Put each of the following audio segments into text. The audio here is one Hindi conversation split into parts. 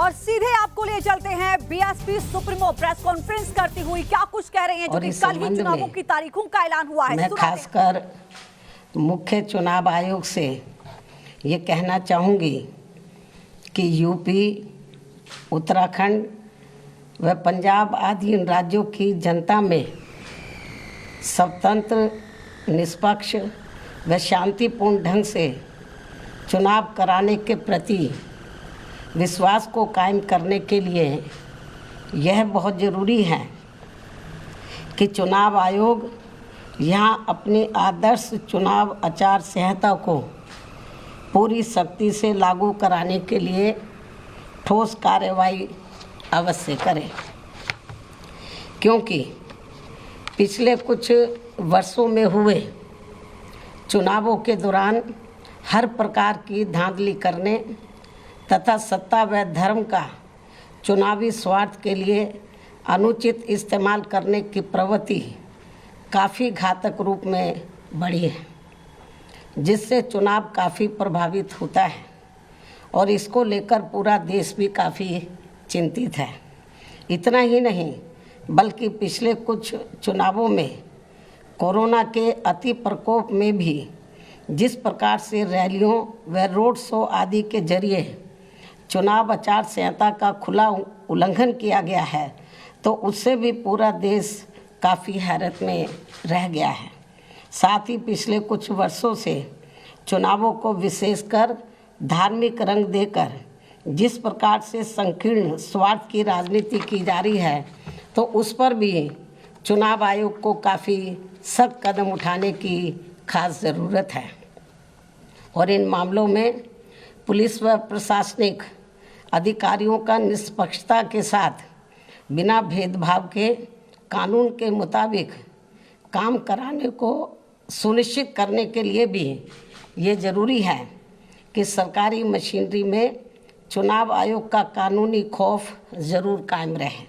और सीधे आपको ले चलते हैं बीएसपी सुप्रीमो प्रेस कॉन्फ्रेंस करती हुई क्या कुछ कह रहे हैं, जो कि कल ही चुनावों की तारीखों का ऐलान हुआ है। मैं खासकर मुख्य चुनाव आयोग से ये कहना चाहूँगी कि यूपी, उत्तराखंड व पंजाब आदि इन राज्यों की जनता में स्वतंत्र, निष्पक्ष व शांतिपूर्ण ढंग से चुनाव कराने के प्रति विश्वास को कायम करने के लिए यह बहुत ज़रूरी है कि चुनाव आयोग यहाँ अपनी आदर्श चुनाव आचार संहिता को पूरी सख्ती से लागू कराने के लिए ठोस कार्रवाई अवश्य करे, क्योंकि पिछले कुछ वर्षों में हुए चुनावों के दौरान हर प्रकार की धांधली करने तथा सत्ता व धर्म का चुनावी स्वार्थ के लिए अनुचित इस्तेमाल करने की प्रवृत्ति काफ़ी घातक रूप में बढ़ी है, जिससे चुनाव काफ़ी प्रभावित होता है और इसको लेकर पूरा देश भी काफ़ी चिंतित है। इतना ही नहीं बल्कि पिछले कुछ चुनावों में कोरोना के अति प्रकोप में भी जिस प्रकार से रैलियों व रोड शो आदि के जरिए चुनाव आचार संहिता का खुला उल्लंघन किया गया है, तो उससे भी पूरा देश काफ़ी हैरत में रह गया है। साथ ही पिछले कुछ वर्षों से चुनावों को विशेषकर धार्मिक रंग देकर जिस प्रकार से संकीर्ण स्वार्थ की राजनीति की जा रही है, तो उस पर भी चुनाव आयोग को काफ़ी सख्त कदम उठाने की खास ज़रूरत है और इन मामलों में पुलिस व प्रशासनिक अधिकारियों का निष्पक्षता के साथ बिना भेदभाव के कानून के मुताबिक काम कराने को सुनिश्चित करने के लिए भी ये ज़रूरी है कि सरकारी मशीनरी में चुनाव आयोग का कानूनी खौफ ज़रूर कायम रहे,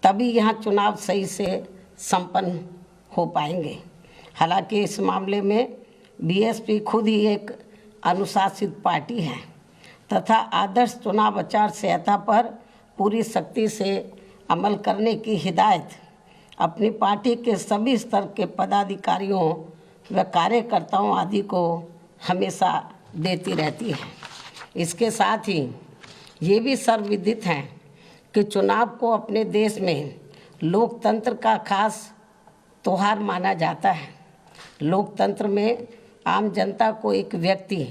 तभी यहाँ चुनाव सही से संपन्न हो पाएंगे। हालांकि इस मामले में बीएसपी खुद ही एक अनुशासित पार्टी है तथा आदर्श चुनाव आचार संहिता पर पूरी सख्ती से अमल करने की हिदायत अपनी पार्टी के सभी स्तर के पदाधिकारियों व कार्यकर्ताओं आदि को हमेशा देती रहती है। इसके साथ ही ये भी सर्वविदित है कि चुनाव को अपने देश में लोकतंत्र का खास त्योहार माना जाता है। लोकतंत्र में आम जनता को एक व्यक्ति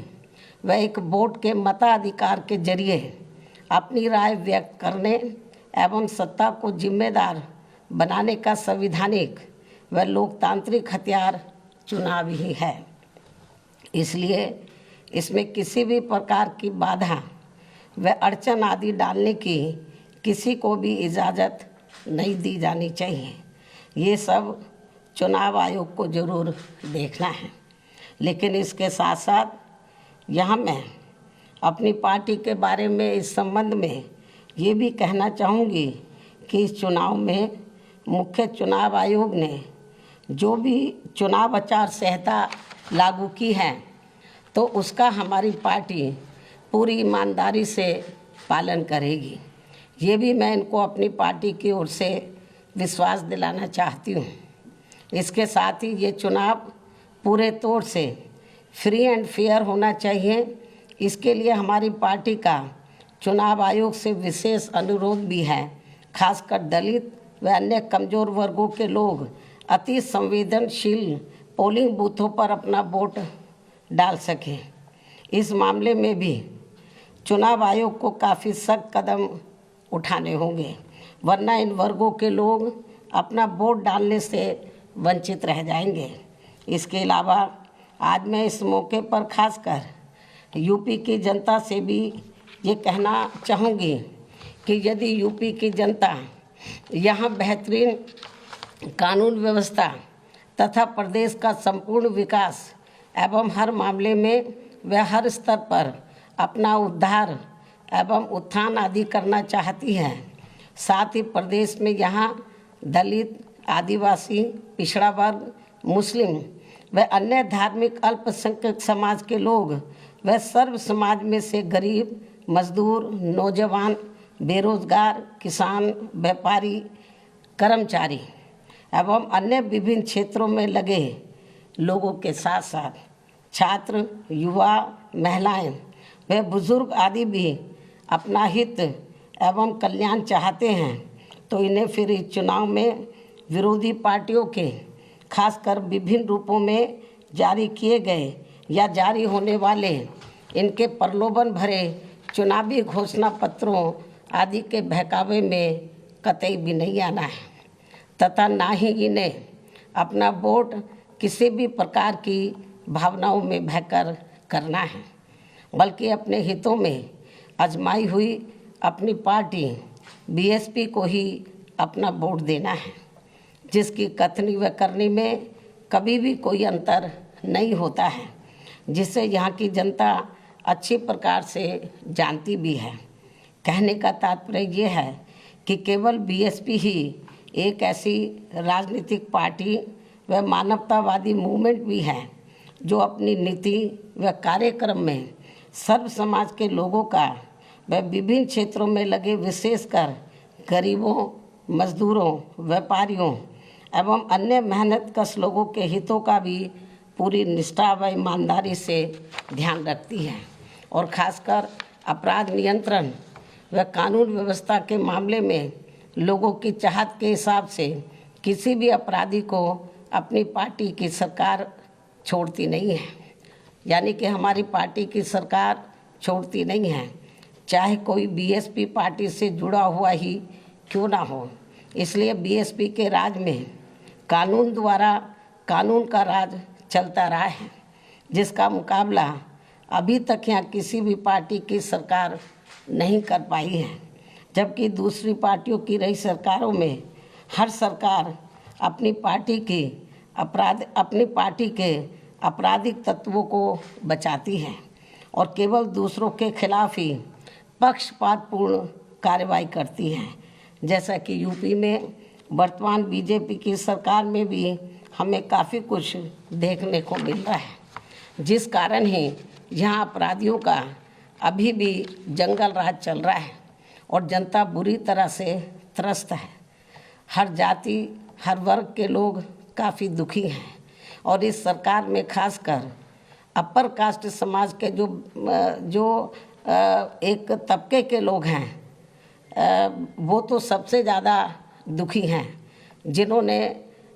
व एक वोट के मताधिकार के जरिए अपनी राय व्यक्त करने एवं सत्ता को जिम्मेदार बनाने का संवैधानिक व लोकतांत्रिक हथियार चुनाव ही है। इसलिए इसमें किसी भी प्रकार की बाधा व अड़चन आदि डालने की किसी को भी इजाज़त नहीं दी जानी चाहिए। ये सब चुनाव आयोग को ज़रूर देखना है। लेकिन इसके साथ साथ यहाँ मैं अपनी पार्टी के बारे में इस संबंध में ये भी कहना चाहूँगी कि इस चुनाव में मुख्य चुनाव आयोग ने जो भी चुनाव आचार संहिता लागू की है, तो उसका हमारी पार्टी पूरी ईमानदारी से पालन करेगी। ये भी मैं इनको अपनी पार्टी की ओर से विश्वास दिलाना चाहती हूँ। इसके साथ ही ये चुनाव पूरे तौर से फ्री एंड फेयर होना चाहिए। इसके लिए हमारी पार्टी का चुनाव आयोग से विशेष अनुरोध भी है, खासकर दलित व अन्य कमज़ोर वर्गों के लोग अति संवेदनशील पोलिंग बूथों पर अपना वोट डाल सकें। इस मामले में भी चुनाव आयोग को काफ़ी सख्त कदम उठाने होंगे, वरना इन वर्गों के लोग अपना वोट डालने से वंचित रह जाएंगे। इसके अलावा आज मैं इस मौके पर खासकर यूपी की जनता से भी ये कहना चाहूँगी कि यदि यूपी की जनता यहाँ बेहतरीन कानून व्यवस्था तथा प्रदेश का संपूर्ण विकास एवं हर मामले में व हर स्तर पर अपना उद्धार एवं उत्थान आदि करना चाहती है, साथ ही प्रदेश में यहाँ दलित, आदिवासी, पिछड़ा वर्ग, मुस्लिम व अन्य धार्मिक अल्पसंख्यक समाज के लोग व सर्व समाज में से गरीब, मजदूर, नौजवान बेरोजगार, किसान, व्यापारी, कर्मचारी एवं अन्य विभिन्न क्षेत्रों में लगे लोगों के साथ साथ छात्र, युवा, महिलाएं व बुजुर्ग आदि भी अपना हित एवं कल्याण चाहते हैं, तो इन्हें फिर इस चुनाव में विरोधी पार्टियों के खासकर विभिन्न रूपों में जारी किए गए या जारी होने वाले इनके प्रलोभन भरे चुनावी घोषणा पत्रों आदि के बहकावे में कतई भी नहीं आना है तथा ना ही इन्हें अपना वोट किसी भी प्रकार की भावनाओं में बहकर करना है, बल्कि अपने हितों में आजमाई हुई अपनी पार्टी बीएसपी को ही अपना वोट देना है, जिसकी कथनी व करनी में कभी भी कोई अंतर नहीं होता है, जिसे यहाँ की जनता अच्छी प्रकार से जानती भी है। कहने का तात्पर्य ये है कि केवल बीएसपी ही एक ऐसी राजनीतिक पार्टी व मानवतावादी मूवमेंट भी है जो अपनी नीति व कार्यक्रम में सर्व समाज के लोगों का व विभिन्न क्षेत्रों में लगे विशेषकर गरीबों, मजदूरों, व्यापारियों एवं अन्य मेहनतकश लोगों के हितों का भी पूरी निष्ठा व ईमानदारी से ध्यान रखती है और खासकर अपराध नियंत्रण व कानून व्यवस्था के मामले में लोगों की चाहत के हिसाब से किसी भी अपराधी को अपनी पार्टी की सरकार छोड़ती नहीं है। यानी कि हमारी पार्टी की सरकार छोड़ती नहीं है, चाहे कोई बीएसपी पार्टी से जुड़ा हुआ ही क्यों ना हो। इसलिए बीएसपी के राज में कानून द्वारा कानून का राज चलता रहा है, जिसका मुकाबला अभी तक यहाँ किसी भी पार्टी की सरकार नहीं कर पाई है। जबकि दूसरी पार्टियों की रही सरकारों में हर सरकार अपनी पार्टी के आपराधिक तत्वों को बचाती है और केवल दूसरों के खिलाफ ही पक्षपातपूर्ण कार्रवाई करती है। जैसा कि यूपी में वर्तमान बीजेपी की सरकार में भी हमें काफ़ी कुछ देखने को मिल रहा है, जिस कारण ही यहाँ अपराधियों का अभी भी जंगल राज चल रहा है और जनता बुरी तरह से त्रस्त है। हर जाति, हर वर्ग के लोग काफ़ी दुखी हैं और इस सरकार में खासकर अपर कास्ट समाज के जो एक तबके के लोग हैं, वो तो सबसे ज़्यादा दुखी हैं, जिन्होंने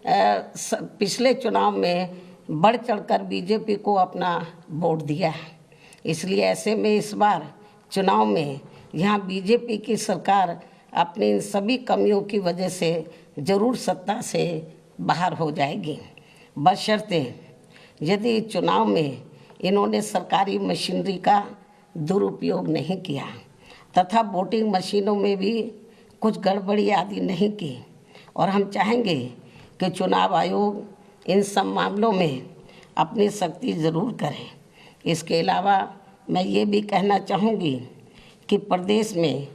पिछले चुनाव में बढ़ चढ़कर बीजेपी को अपना वोट दिया है। इसलिए ऐसे में इस बार चुनाव में यहाँ बीजेपी की सरकार अपनी इन सभी कमियों की वजह से ज़रूर सत्ता से बाहर हो जाएगी, बशर्ते यदि चुनाव में इन्होंने सरकारी मशीनरी का दुरुपयोग नहीं किया तथा वोटिंग मशीनों में भी कुछ गड़बड़ी आदि नहीं की। और हम चाहेंगे कि चुनाव आयोग इन सब मामलों में अपनी सख्ती ज़रूर करें। इसके अलावा मैं ये भी कहना चाहूँगी कि प्रदेश में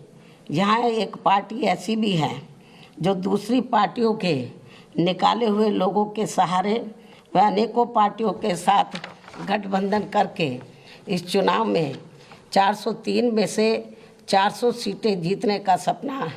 यहाँ एक पार्टी ऐसी भी है जो दूसरी पार्टियों के निकाले हुए लोगों के सहारे व अनेकों पार्टियों के साथ गठबंधन करके इस चुनाव में 403 में से 400 सीटें जीतने का सपना